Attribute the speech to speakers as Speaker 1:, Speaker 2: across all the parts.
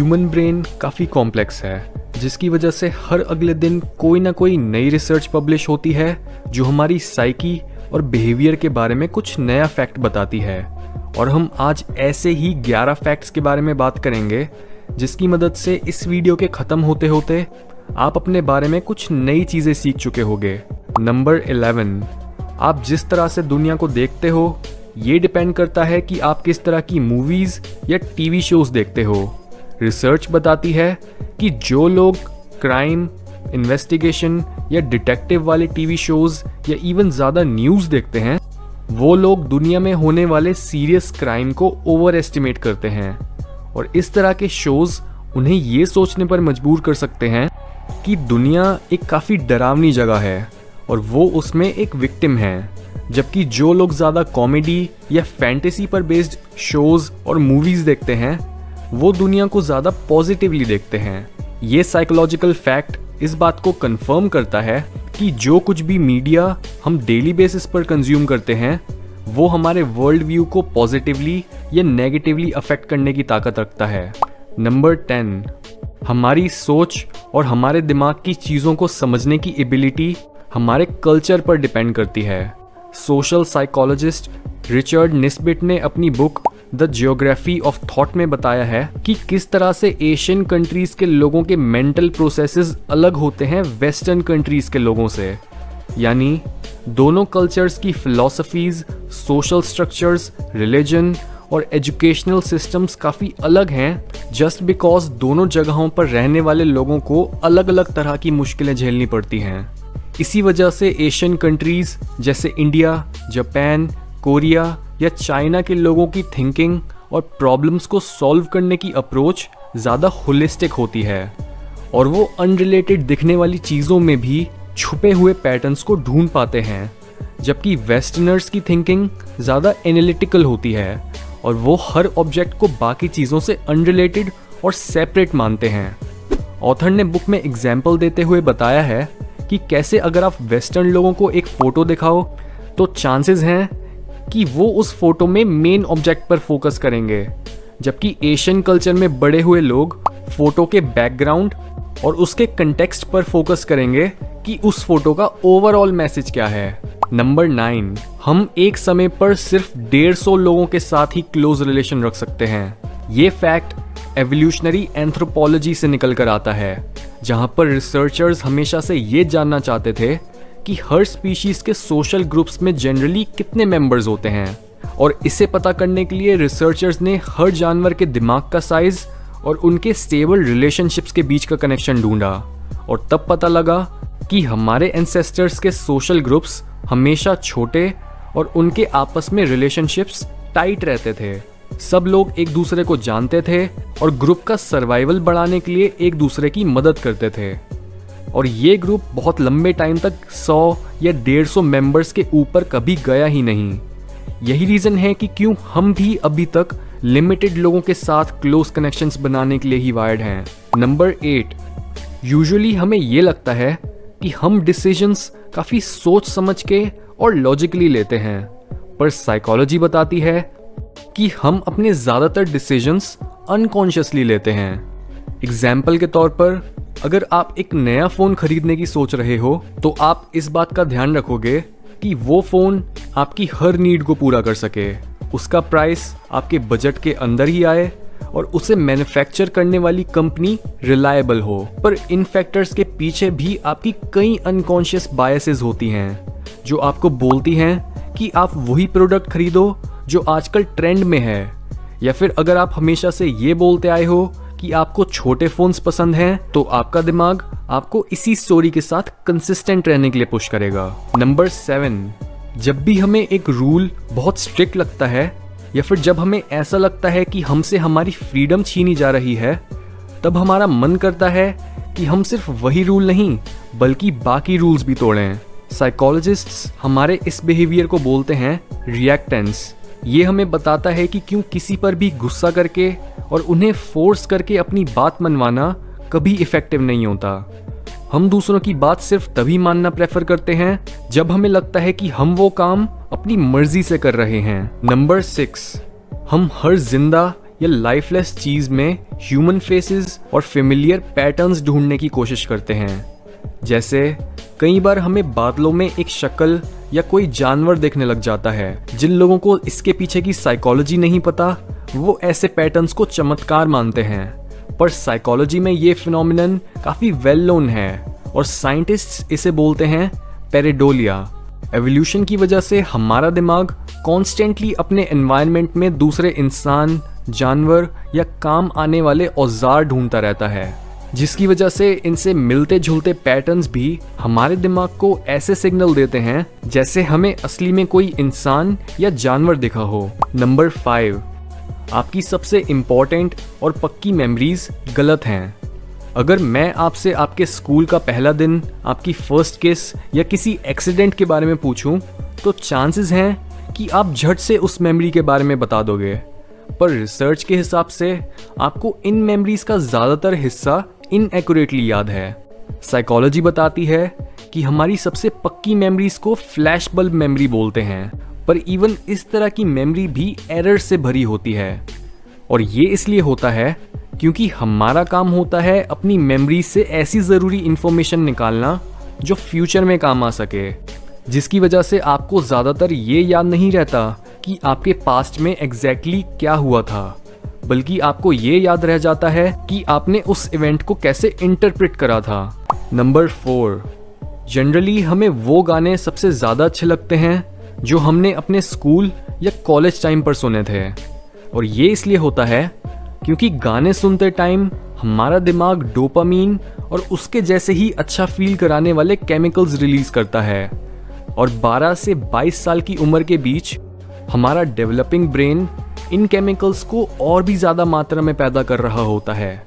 Speaker 1: Human brain काफ़ी complex है, जिसकी वजह से हर अगले दिन कोई ना कोई नई रिसर्च पब्लिश होती है जो हमारी साइकी और बिहेवियर के बारे में कुछ नया फैक्ट बताती है। और हम आज ऐसे ही 11 फैक्ट्स के बारे में बात करेंगे, जिसकी मदद से इस वीडियो के ख़त्म होते होते आप अपने बारे में कुछ नई चीज़ें सीख चुके होंगे। नंबर 11, आप जिस तरह से दुनिया को देखते हो ये डिपेंड करता है कि आप किस तरह की मूवीज़ या टीवी शोज़ देखते हो। रिसर्च बताती है कि जो लोग क्राइम, इन्वेस्टिगेशन या डिटेक्टिव वाले टीवी शोज़ या इवन ज़्यादा न्यूज़ देखते हैं, वो लोग दुनिया में होने वाले सीरियस क्राइम को ओवर एस्टिमेट करते हैं। और इस तरह के शोज़ उन्हें ये सोचने पर मजबूर कर सकते हैं कि दुनिया एक काफ़ी डरावनी जगह है और वो उसमें एक विक्टिम है। जबकि जो लोग ज़्यादा कॉमेडी या फैंटेसी पर बेस्ड शोज़ और मूवीज़ देखते हैं, वो दुनिया को ज़्यादा पॉजिटिवली देखते हैं। ये साइकोलॉजिकल फैक्ट इस बात को कंफर्म करता है कि जो कुछ भी मीडिया हम डेली बेसिस पर कंज्यूम करते हैं, वो हमारे वर्ल्ड व्यू को पॉजिटिवली या नेगेटिवली अफेक्ट करने की ताकत रखता है। नंबर 10, हमारी सोच और हमारे दिमाग की चीज़ों को समझने की एबिलिटी हमारे कल्चर पर डिपेंड करती है। सोशल साइकोलॉजिस्ट रिचर्ड निस्बिट ने अपनी book the geography of thought में बताया है कि किस तरह से एशियन कंट्रीज के लोगों के मेंटल प्रोसेसेस अलग होते हैं वेस्टर्न कंट्रीज के लोगों से। यानी दोनों कल्चर्स की फिलॉसफीज, सोशल स्ट्रक्चर्स, रिलीजन और एजुकेशनल सिस्टम्स काफ़ी अलग हैं, जस्ट बिकॉज दोनों जगहों पर रहने वाले लोगों को अलग अलग तरह की मुश्किलें झेलनी पड़ती हैं। इसी वजह से एशियन कंट्रीज जैसे इंडिया, जापान, कोरिया या चाइना के लोगों की थिंकिंग और प्रॉब्लम्स को सॉल्व करने की अप्रोच ज़्यादा होलिस्टिक होती है और वो अनरिलेटेड दिखने वाली चीज़ों में भी छुपे हुए पैटर्न्स को ढूंढ पाते हैं। जबकि वेस्टर्नर्स की थिंकिंग ज़्यादा एनालिटिकल होती है और वो हर ऑब्जेक्ट को बाकी चीज़ों से अनरिलेटेड और सेपरेट मानते हैं। ऑथर ने बुक में एग्जाम्पल देते हुए बताया है कि कैसे अगर आप वेस्टर्न लोगों को एक फ़ोटो दिखाओ तो चांसेस हैं कि वो उस फोटो में मेन ऑब्जेक्ट पर फोकस करेंगे, जबकि एशियन कल्चर में बड़े हुए लोग फोटो के बैकग्राउंड और उसके कंटेक्स्ट पर फोकस करेंगे कि उस फोटो का ओवरऑल मैसेज क्या है। नंबर 9, हम एक समय पर सिर्फ 150 लोगों के साथ ही क्लोज रिलेशन रख सकते हैं। ये फैक्ट एवोल्यूशनरी एंथ्रोपोलॉजी से निकल कर आता है, जहां पर रिसर्चर्स हमेशा से ये जानना चाहते थे कि हर स्पीशीज के सोशल ग्रुप्स में जनरली कितने मेंबर्स होते हैं। और इसे पता करने के लिए रिसर्चर्स ने हर जानवर के दिमाग का साइज और उनके स्टेबल रिलेशनशिप्स के बीच का कनेक्शन ढूंढा और तब पता लगा कि हमारे एंसेस्टर्स के सोशल ग्रुप्स हमेशा छोटे और उनके आपस में रिलेशनशिप्स टाइट रहते थे। सब लोग एक दूसरे को जानते थे और ग्रुप का सर्वाइवल बढ़ाने के लिए एक दूसरे की मदद करते थे। और ये ग्रुप बहुत लंबे टाइम तक 100 या 150 मेंबर्स के ऊपर कभी गया ही नहीं। यही रीज़न है कि क्यों हम भी अभी तक लिमिटेड लोगों के साथ क्लोज कनेक्शंस बनाने के लिए ही वायर्ड हैं। नंबर 8, यूजुअली हमें ये लगता है कि हम डिसीजंस काफ़ी सोच समझ के और लॉजिकली लेते हैं, पर साइकोलॉजी बताती है कि हम अपने ज़्यादातर डिसीजंस अनकॉन्शियसली लेते हैं। एग्जाम्पल के तौर पर, अगर आप एक नया फ़ोन खरीदने की सोच रहे हो तो आप इस बात का ध्यान रखोगे कि वो फ़ोन आपकी हर नीड को पूरा कर सके, उसका प्राइस आपके बजट के अंदर ही आए और उसे मैन्युफैक्चर करने वाली कंपनी रिलायबल हो। पर इन फैक्टर्स के पीछे भी आपकी कई अनकॉन्शियस बायसेस होती हैं जो आपको बोलती हैं कि आप वही प्रोडक्ट खरीदो जो आजकल ट्रेंड में है, या फिर अगर आप हमेशा से ये बोलते आए हो कि आपको छोटे फोन्स पसंद हैं तो आपका दिमाग आपको इसी स्टोरी के साथ कंसिस्टेंट रहने के लिए पुश करेगा। नंबर 7, जब भी हमें एक रूल बहुत स्ट्रिक्ट लगता है या फिर जब हमें ऐसा लगता है कि हमसे हमारी फ्रीडम छीनी जा रही है, तब हमारा मन करता है कि हम सिर्फ वही रूल नहीं बल्कि बाकी रूल्स भी तोड़ें। साइकोलॉजिस्ट्स हमारे इस बिहेवियर को बोलते हैं रिएक्टेंस। ये हमें बताता है कि क्यों किसी पर भी गुस्सा करके और उन्हें फोर्स करके अपनी बात मनवाना कभी इफेक्टिव नहीं होता। हम दूसरों की बात सिर्फ तभी मानना प्रेफर करते हैं जब हमें लगता है कि हम वो काम अपनी मर्जी से कर रहे हैं। नंबर 6, हम हर जिंदा या लाइफलेस चीज में ह्यूमन फेसेस और फेमिलियर पैटर्न्स ढूंढने की कोशिश करते हैं। जैसे कई बार हमें बादलों में एक शक्ल या कोई जानवर देखने लग जाता है। जिन लोगों को इसके पीछे की साइकोलॉजी नहीं पता वो ऐसे पैटर्न्स को चमत्कार मानते हैं, पर साइकोलॉजी में ये फिनोमिनन काफी वेल नोन है और साइंटिस्ट्स इसे बोलते हैं पेरेडोलिया। एवोल्यूशन की वजह से हमारा दिमाग कॉन्स्टेंटली अपने एनवायरनमेंट में दूसरे इंसान, जानवर या काम आने वाले औजार ढूंढता रहता है, जिसकी वजह से इनसे मिलते जुलते पैटर्न्स भी हमारे दिमाग को ऐसे सिग्नल देते हैं जैसे हमें असली में कोई इंसान या जानवर दिखा हो। नंबर 5, आपकी सबसे इम्पोर्टेंट और पक्की मेमोरीज गलत हैं। अगर मैं आपसे आपके स्कूल का पहला दिन, आपकी फर्स्ट किस या किसी एक्सीडेंट के बारे में पूछूं, तो चांसेस हैं कि आप झट से उस मेमोरी के बारे में बता दोगे। पर रिसर्च के हिसाब से आपको इन मेमोरीज का ज़्यादातर हिस्सा इनएक्यूरेटली याद है। साइकोलॉजी बताती है कि हमारी सबसे पक्की मेमोरीज को फ्लैश बल्ब मेमोरी बोलते हैं, पर इवन इस तरह की मेमोरी भी एरर से भरी होती है। और ये इसलिए होता है क्योंकि हमारा काम होता है अपनी मेमोरी से ऐसी ज़रूरी इंफॉर्मेशन निकालना जो फ्यूचर में काम आ सके, जिसकी वजह से आपको ज़्यादातर ये याद नहीं रहता कि आपके पास्ट में एग्जैक्टली क्या हुआ था, बल्कि आपको ये याद रह जाता है कि आपने उस इवेंट को कैसे इंटरप्रेट करा था। नंबर 4, जनरली हमें वो गाने सबसे ज़्यादा अच्छे लगते हैं जो हमने अपने स्कूल या कॉलेज टाइम पर सुने थे। और ये इसलिए होता है क्योंकि गाने सुनते टाइम हमारा दिमाग डोपामीन और उसके जैसे ही अच्छा फील कराने वाले केमिकल्स रिलीज करता है, और 12 से 22 साल की उम्र के बीच हमारा डेवलपिंग ब्रेन इन केमिकल्स को और भी ज़्यादा मात्रा में पैदा कर रहा होता है,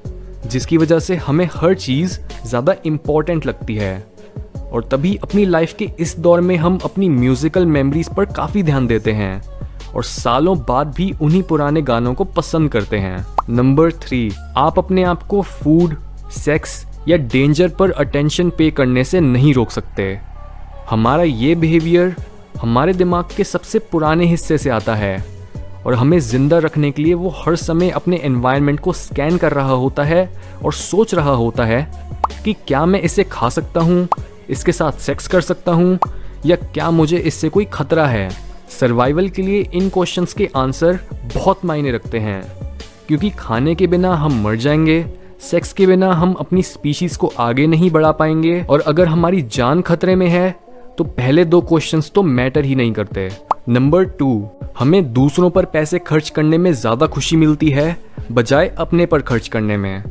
Speaker 1: जिसकी वजह से हमें हर चीज़ ज़्यादा इम्पॉर्टेंट लगती है। और तभी अपनी लाइफ के इस दौर में हम अपनी म्यूजिकल मेमोरीज पर काफ़ी ध्यान देते हैं और सालों बाद भी उन्हीं पुराने गानों को पसंद करते हैं। नंबर 3, आप अपने आप को फूड, सेक्स या डेंजर पर अटेंशन पे करने से नहीं रोक सकते। हमारा ये बिहेवियर हमारे दिमाग के सबसे पुराने हिस्से से आता है और हमें जिंदा रखने के लिए वो हर समय अपने एनवायरनमेंट को स्कैन कर रहा होता है और सोच रहा होता है कि क्या मैं इसे खा सकता हूँ, इसके साथ सेक्स कर सकता हूँ, या क्या मुझे इससे कोई खतरा है। सर्वाइवल के लिए इन क्वेश्चंस के आंसर बहुत मायने रखते हैं, क्योंकि खाने के बिना हम मर जाएंगे, सेक्स के बिना हम अपनी स्पीशीज को आगे नहीं बढ़ा पाएंगे, और अगर हमारी जान खतरे में है तो पहले 2 क्वेश्चंस तो मैटर ही नहीं करते। नंबर 2, हमें दूसरों पर पैसे खर्च करने में ज़्यादा खुशी मिलती है बजाय अपने पर खर्च करने में।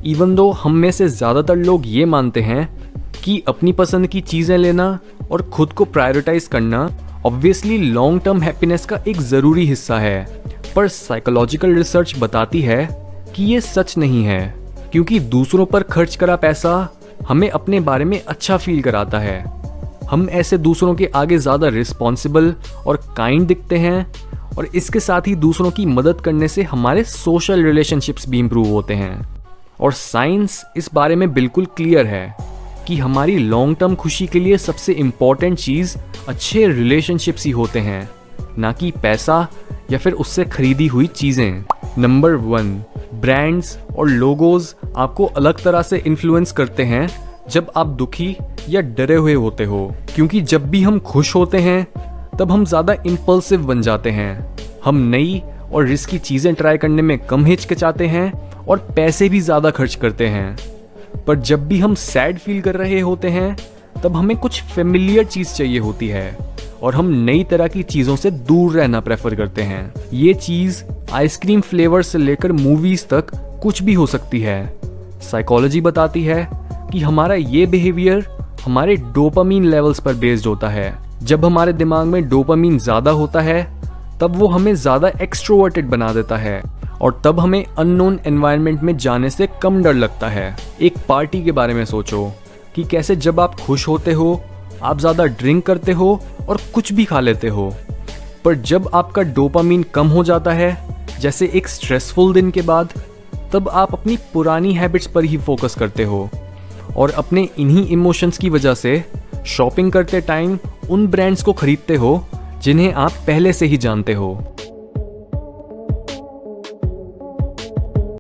Speaker 1: इवन दो हम में से ज़्यादातर लोग ये मानते हैं कि अपनी पसंद की चीज़ें लेना और खुद को प्रायोरिटाइज करना ऑब्वियसली लॉन्ग टर्म हैप्पीनेस का एक ज़रूरी हिस्सा है, पर साइकोलॉजिकल रिसर्च बताती है कि ये सच नहीं है, क्योंकि दूसरों पर खर्च करा पैसा हमें अपने बारे में अच्छा फील कराता है। हम ऐसे दूसरों के आगे ज़्यादा रिस्पॉन्सिबल और काइंड दिखते हैं, और इसके साथ ही दूसरों की मदद करने से हमारे सोशल रिलेशनशिप्स भी इम्प्रूव होते हैं। और साइंस इस बारे में बिल्कुल क्लियर है कि हमारी लॉन्ग टर्म खुशी के लिए सबसे इम्पॉर्टेंट चीज़ अच्छे रिलेशनशिप्स ही होते हैं, ना कि पैसा या फिर उससे खरीदी हुई चीज़ें। नंबर 1, ब्रांड्स और लोगोज आपको अलग तरह से इन्फ्लुएंस करते हैं जब आप दुखी या डरे हुए होते हो, क्योंकि जब भी हम खुश होते हैं तब हम ज़्यादा इम्पल्सिव बन जाते हैं। हम नई और रिस्की चीज़ें ट्राई करने में कम हिचकिचाते हैं और पैसे भी ज़्यादा खर्च करते हैं। पर जब भी हम सैड फील कर रहे होते हैं तब हमें कुछ फेमिलियर चीज़ चाहिए होती है और हम नई तरह की चीज़ों से दूर रहना प्रेफर करते हैं। ये चीज़ आइसक्रीम फ्लेवर से लेकर मूवीज़ तक कुछ भी हो सकती है। साइकोलॉजी बताती है कि हमारा ये बिहेवियर हमारे डोपामीन लेवल्स पर बेस्ड होता है। जब हमारे दिमाग में डोपामीन ज़्यादा होता है तब वो हमें ज़्यादा एक्सट्रोवर्टेड बना देता है और तब हमें अननोन एनवायरनमेंट में जाने से कम डर लगता है। एक पार्टी के बारे में सोचो कि कैसे जब आप खुश होते हो आप ज़्यादा ड्रिंक करते हो और कुछ भी खा लेते हो, पर जब आपका डोपामीन कम हो जाता है जैसे एक स्ट्रेसफुल दिन के बाद, तब आप अपनी पुरानी हैबिट्स पर ही फोकस करते हो और अपने इन्हीं इमोशंस की वजह से शॉपिंग करते टाइम उन ब्रांड्स को खरीदते हो जिन्हें आप पहले से ही जानते हो।